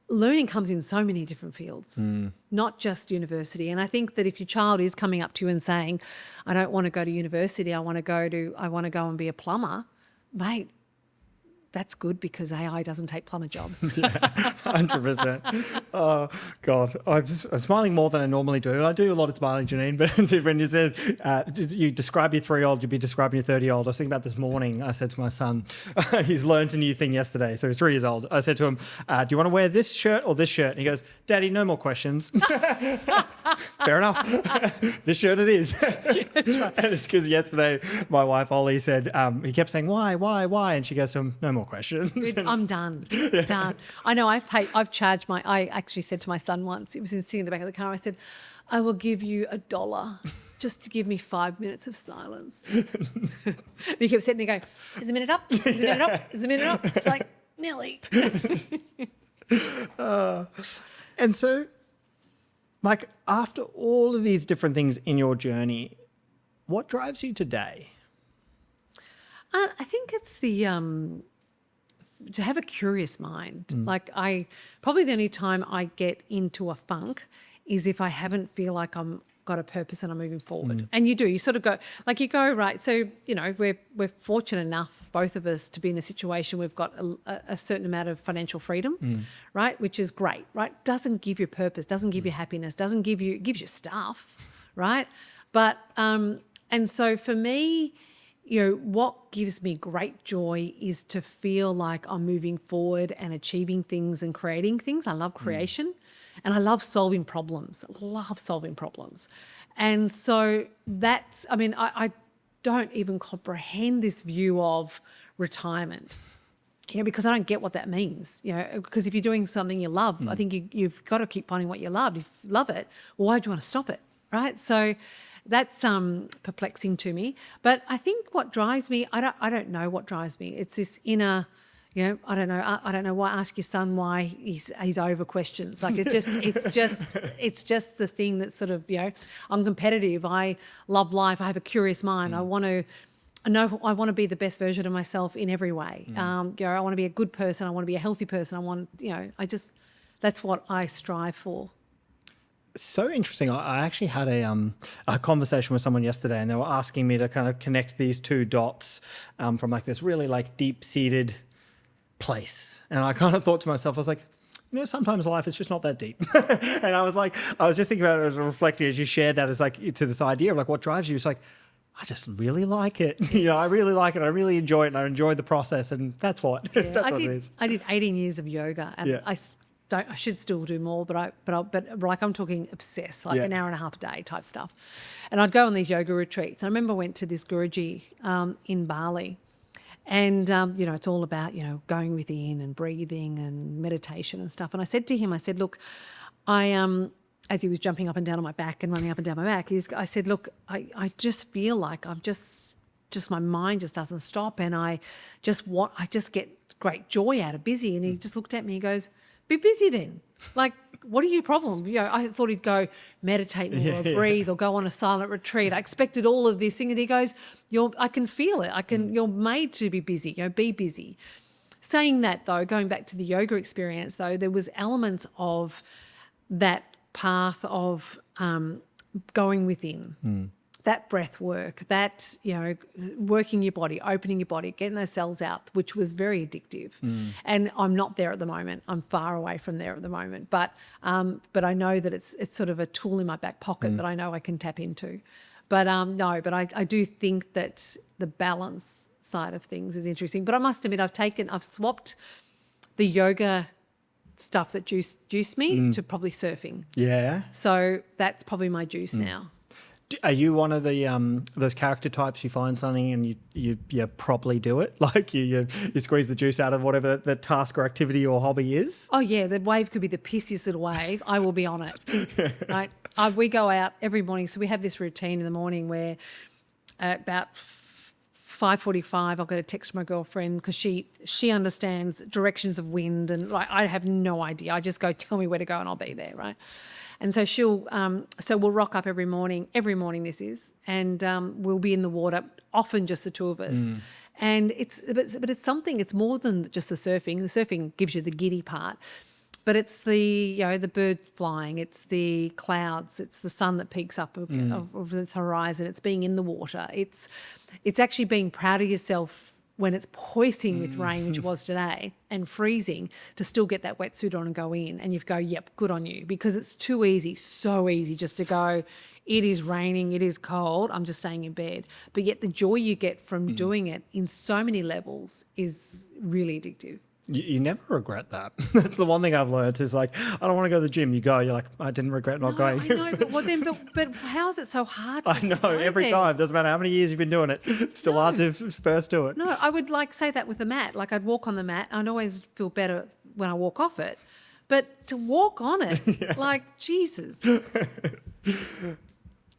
learning comes in so many different fields, not just university. And I think that if your child is coming up to you and saying, I don't want to go to university, I want to go and be a plumber, mate, that's good, because AI doesn't take plumber jobs. 100%. Oh, God. I'm smiling more than I normally do. I do a lot of smiling, Janine, but when you said you describe your 3-year-old, you'd be describing your 30-year-old. I was thinking about this morning. I said to my son, he's learned a new thing yesterday, so he's 3 years old. I said to him, do you want to wear this shirt or this shirt? And he goes, Daddy, no more questions. Fair enough. This shirt it is. That's right. And it's because yesterday my wife, Ollie, said, he kept saying, why? And she goes to him, no more questions. I'm done. Done. I know I've charged I actually said to my son once, he was sitting in the back of the car, I said, I will give you $1 just to give me 5 minutes of silence. And he kept sitting there going, is a minute up? Is a minute up? Is a minute up? It's like, Millie. And so, like, after all of these different things in your journey, what drives you today? I think it's to have a curious mind. Like, probably the only time I get into a funk is if I haven't feel like I'm got a purpose and I'm moving forward. And you sort of go, right. So, we're fortunate enough, both of us, to be in a situation we've got a certain amount of financial freedom, right? Which is great, right? Doesn't give you purpose, doesn't give you happiness, gives you stuff, right? But, and so for me, what gives me great joy is to feel like I'm moving forward and achieving things and creating things. I love creation and I love solving problems. And so I don't even comprehend this view of retirement, because I don't get what that means, because if you're doing something you love, I think you've got to keep finding what you love. If you love it, well, why do you want to stop it, right? So that's perplexing to me. But I think what drives me, I don't know what drives me. It's this inner, I don't know why. Ask your son why he's over questions. Like it's just the thing that sort of, I'm competitive. I love life. I have a curious mind. I want to be the best version of myself in every way. I want to be a good person. I want to be a healthy person. That's what I strive for. So interesting. I actually had a conversation with someone yesterday, and they were asking me to kind of connect these two dots from like this really like deep-seated place. And I kind of thought to myself, I was like, sometimes life is just not that deep. And I was just thinking about it as reflecting as you shared that as like to this idea of like what drives you. It's like, I just really like it. I really like it. I really enjoy it, and I enjoy the process, and that's what. Yeah, that's what it is. I did 18 years of yoga, and I should still do more, but like I'm talking obsessed, like an hour and a half a day type stuff. And I'd go on these yoga retreats. I remember I went to this Guruji in Bali, and it's all about going within and breathing and meditation and stuff. And I said to him, look, as he was jumping up and down on my back and running up and down my back, I said, look, I just feel like I'm just my mind just doesn't stop, and I just get great joy out of busy. And he just looked at me, he goes, be busy then. Like, what are your problem? I thought he'd go meditate more or breathe or go on a silent retreat. I expected all of this thing. And he goes, I can feel it. You're made to be busy, be busy. Saying that though, going back to the yoga experience though, there was elements of that path of going within, that breath work, that, working your body, opening your body, getting those cells out, which was very addictive. And I'm not there at the moment. I'm far away from there at the moment. But I know that it's sort of a tool in my back pocket that I know I can tap into. But I do think that the balance side of things is interesting. But I must admit, I've swapped the yoga stuff that juiced me to probably surfing. Yeah. So that's probably my juice now. Are you one of the those character types you find something and you properly do it? Like you squeeze the juice out of whatever the task or activity or hobby is? Oh yeah, the wave could be the pissiest little wave. I will be on it. Right? We go out every morning. So we have this routine in the morning where at about 5:45 I'll get a text from my girlfriend because she understands directions of wind and I have no idea. I just go, tell me where to go and I'll be there, right? And so we'll rock up every morning this is, and we'll be in the water, often just the two of us. And it's something, it's more than just the surfing. The surfing gives you the giddy part, but it's the bird flying, it's the clouds, it's the sun that peaks up over the horizon, it's being in the water. It's actually being proud of yourself when it's hoisting with rain, which it was today, and freezing, to still get that wetsuit on and go in, and you go, yep, good on you, because it's too easy, so easy just to go, it is raining, it is cold, I'm just staying in bed. But yet the joy you get from doing it in so many levels is really addictive. You never regret that. That's the one thing I've learned is like, I don't want to go to the gym. You go, you're like, I didn't regret not going. I know, but how is it so hard for us I know, to go every there? time. Doesn't matter how many years you've been doing it. It's still hard to first do it. No, I would say that with the mat. Like I'd walk on the mat. I'd always feel better when I walk off it. But to walk on it, like Jesus.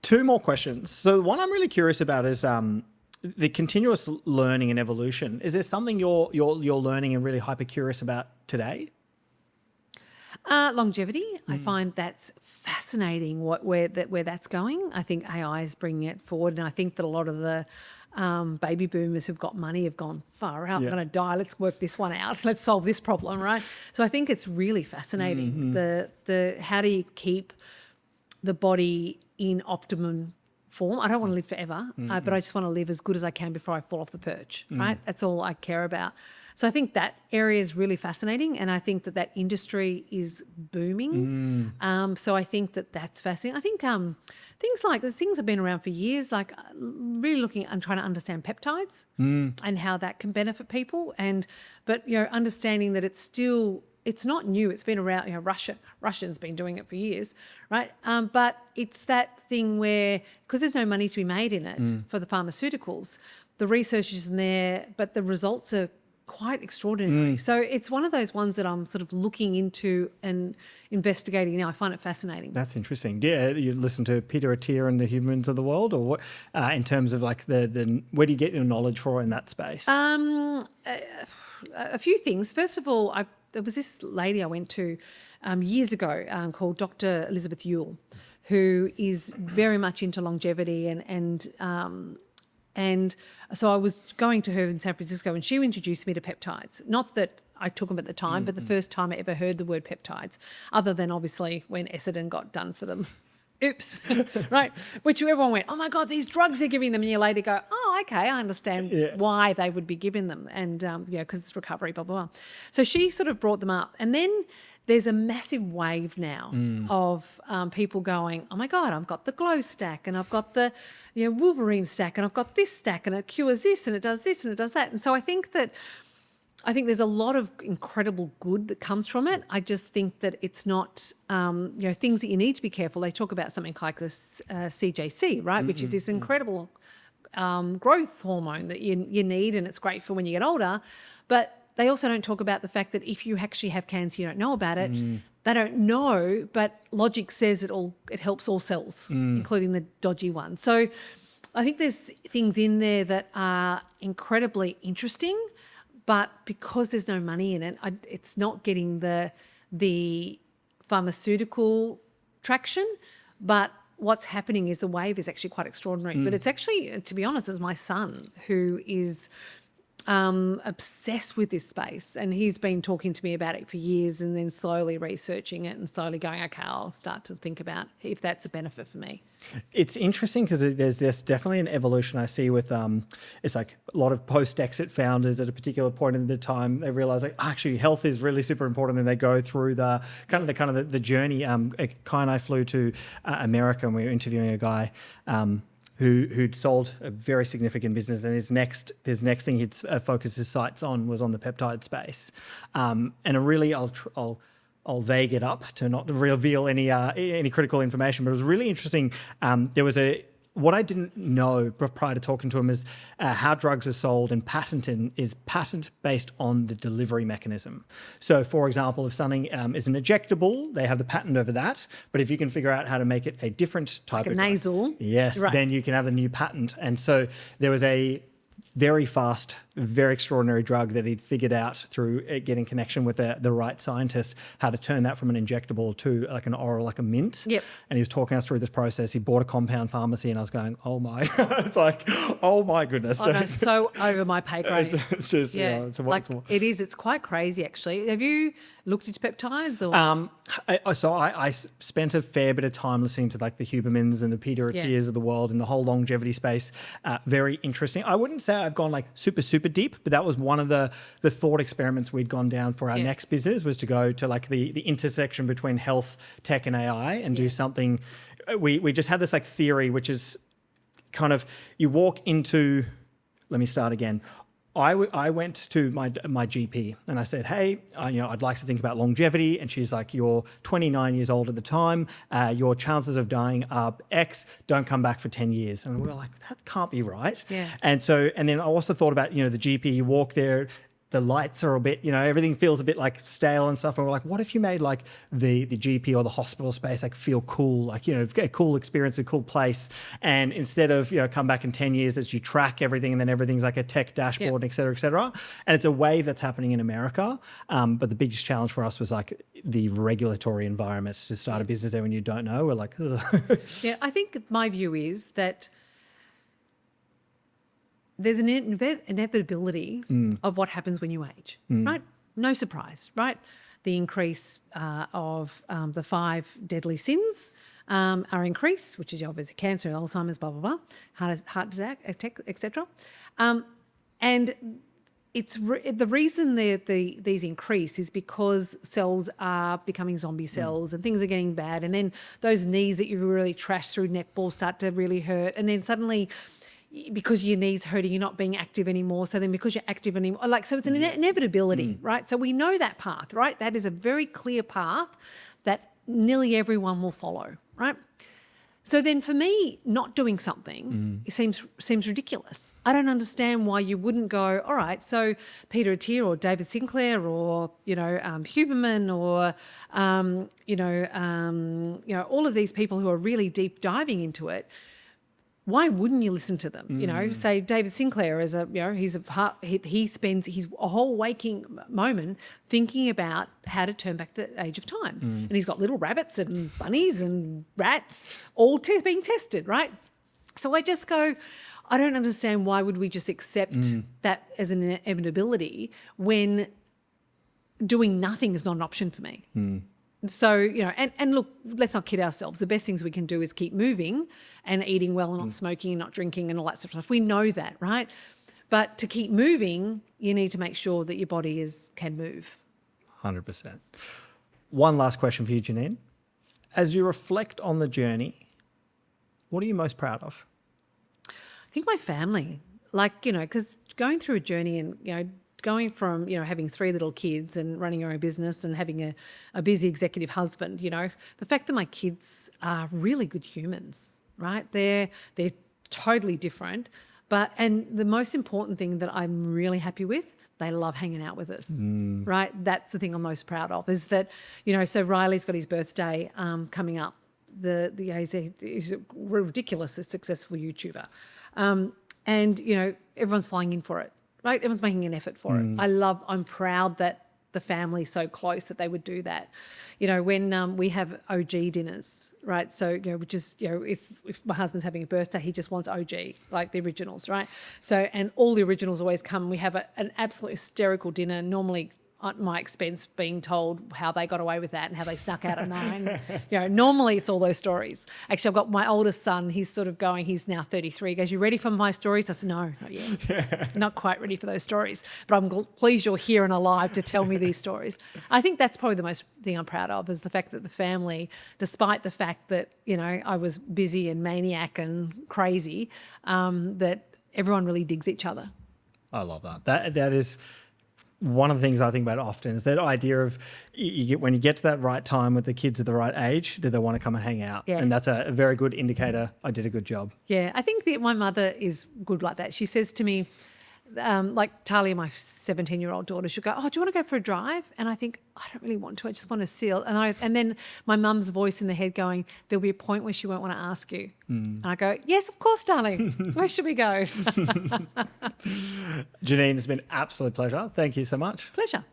2 more questions. So the one I'm really curious about is the continuous learning and evolution. Is there something you're learning and really hyper curious about today? Longevity. I find that's fascinating where that's going. I think AI is bringing it forward, and I think that a lot of the baby boomers who've got money have gone far out. I'm going to die. Let's work this one out. Let's solve this problem, right? So I think it's really fascinating. The how do you keep the body in optimum form? I don't want to live forever, but I just want to live as good as I can before I fall off the perch, right? That's all I care about. So I think that area is really fascinating, and I think that industry is booming. So I think that's fascinating. I think things have been around for years, like really looking and trying to understand peptides and how that can benefit people, but understanding that it's not new. It's been around. Russians been doing it for years, right? But it's that thing where, because there's no money to be made in it for the pharmaceuticals, the research isn't there, but the results are quite extraordinary. So it's one of those ones that I'm sort of looking into and investigating now. I find it fascinating. That's interesting. Yeah, you listen to Peter Attia and the Humans of the World, or what? In terms of like the where do you get your knowledge for in that space? A few things. First of all, there was this lady I went to years ago called Dr. Elizabeth Yule, who is very much into longevity and so I was going to her in San Francisco, and she introduced me to peptides. Not that I took them at the time, but the first time I ever heard the word peptides, other than obviously when Essendon got done for them. Oops, right? Which everyone went, oh my God, these drugs they're giving them. And you later go, oh, okay, I understand why they would be giving them. And, because it's recovery, blah, blah, blah. So she sort of brought them up. And then there's a massive wave now of people going, oh my God, I've got the glow stack, and I've got the Wolverine stack, and I've got this stack, and it cures this, and it does this, and it does that. And so I think there's a lot of incredible good that comes from it. I just think that it's not, things that you need to be careful. They talk about something like this CJC, right, which is this incredible growth hormone that you need, and it's great for when you get older. But they also don't talk about the fact that if you actually have cancer, you don't know about it. They don't know, but logic says it helps all cells, including the dodgy ones. So I think there's things in there that are incredibly interesting, but because there's no money in it, it's not getting the pharmaceutical traction, but what's happening is the wave is actually quite extraordinary. But it's actually, to be honest, it's my son who is obsessed with this space, and he's been talking to me about it for years, and then slowly researching it and slowly going, okay, I'll start to think about if that's a benefit for me. It's interesting because there's definitely an evolution I see with it's like a lot of post-exit founders at a particular point in the time, they realize like actually health is really super important, and they go through the journey. Kai and I flew to America, and we were interviewing a guy who'd sold a very significant business, and his next thing he'd focus his sights on was on the peptide space. And really, I'll vague it up to not reveal any critical information, but it was really interesting. There was what I didn't know prior to talking to him is how drugs are sold and patented is patent based on the delivery mechanism. So, for example, if something is an injectable, they have the patent over that. But if you can figure out how to make it a different type like of a nasal, yes, right, then you can have the new patent. And so there was a very fast, very extraordinary drug that he'd figured out through getting connection with the right scientist, how to turn that from an injectable to like an oral, like a mint. Yep. And he was talking us through this process. He bought a compound pharmacy, and I was going, oh my, it's like, oh my goodness. Oh, no, so over my pay grade. It's just, yeah, it's quite crazy actually. Have you looked into peptides or? I spent a fair bit of time listening to like the Hubermans and the Peter Attias of the world in the whole longevity space. Very interesting. I wouldn't say I've gone like super deep, but that was one of the thought experiments we'd gone down for our next business, was to go to like the intersection between health, tech and AI and do something. We just had this like theory, which is kind of, you walk into, let me start again. I went to my GP and I said, hey, I'd like to think about longevity. And she's like, you're 29 years old at the time. Your chances of dying are X. Don't come back for 10 years. And we were like, that can't be right. Yeah. And then I also thought about, the GP, you walk there, the lights are a bit, everything feels a bit like stale and stuff. And we're like, what if you made like the GP or the hospital space like feel cool, like, a cool experience, a cool place. And instead of, come back in 10 years as you track everything, and then everything's like a tech dashboard, et cetera, et cetera. And it's a wave that's happening in America. But the biggest challenge for us was like the regulatory environment to start a business there when you don't know. We're like, ugh. Yeah, I think my view is that there's an inevitability of what happens when you age, right? No surprise, right? The increase of the 5 deadly sins are increased, which is obviously cancer, Alzheimer's, blah, blah, blah, heart attack, etc. And it's the reason these increase is because cells are becoming zombie cells and things are getting bad. And then those knees that you really trash through netball start to really hurt. And then suddenly, because your knees hurting, you're not being active anymore. So then because you're active anymore, so it's an inevitability, right? So we know that path, right? That is a very clear path that nearly everyone will follow, right? So then for me, not doing something it seems ridiculous. I don't understand why you wouldn't go, all right, so Peter Attia or David Sinclair or, Huberman or, all of these people who are really deep diving into it. Why wouldn't you listen to them? Say David Sinclair is he spends his whole waking moment thinking about how to turn back the age of time. And he's got little rabbits and bunnies and rats all being tested, right? So I just go, I don't understand why would we just accept that as an inevitability when doing nothing is not an option for me. So, and look, let's not kid ourselves. The best things we can do is keep moving and eating well and not smoking and not drinking and all that stuff. We know that, right? But to keep moving, you need to make sure that your body can move. 100%. One last question for you, Janine. As you reflect on the journey, what are you most proud of? I think my family, because going through a journey and, going from, having 3 little kids and running your own business and having a busy executive husband, the fact that my kids are really good humans, right? They're totally different. And the most important thing that I'm really happy with, they love hanging out with us, right? That's the thing I'm most proud of, is that, so Riley's got his birthday coming up. He's a ridiculously successful YouTuber. And, everyone's flying in for it. Right? Everyone's making an effort for it. I'm proud that the family so close that they would do that. You know, when we have OG dinners, right? So, you know, which is, you know, if my husband's having a birthday, he just wants OG, like the originals, right? So, and all the originals always come. We have an absolute hysterical dinner, normally at my expense, being told how they got away with that and how they snuck out at 9. You know, normally it's all those stories. Actually, I've got my oldest son, he's sort of going, he's now 33. He goes, "You ready for my stories?" I said, "No, not yet." Not quite ready for those stories. But I'm pleased you're here and alive to tell me these stories. I think that's probably the most thing I'm proud of, is the fact that the family, despite the fact that, you know, I was busy and maniac and crazy, that everyone really digs each other. I love that. That is one of the things I think about often, is that idea of when you get to that right time with the kids at the right age, do they want to come and hang out? Yeah. And that's a very good indicator. I did a good job. Yeah, I think that my mother is good like that. She says to me, like Talia, my 17-year-old daughter, she'll go, "Oh, do you want to go for a drive?" And I think, I don't really want to. I just want to seal. And then my mum's voice in the head going, "There'll be a point where she won't want to ask you." And I go, "Yes, of course, darling. Where should we go?" Janine, it's been an absolute pleasure. Thank you so much. Pleasure.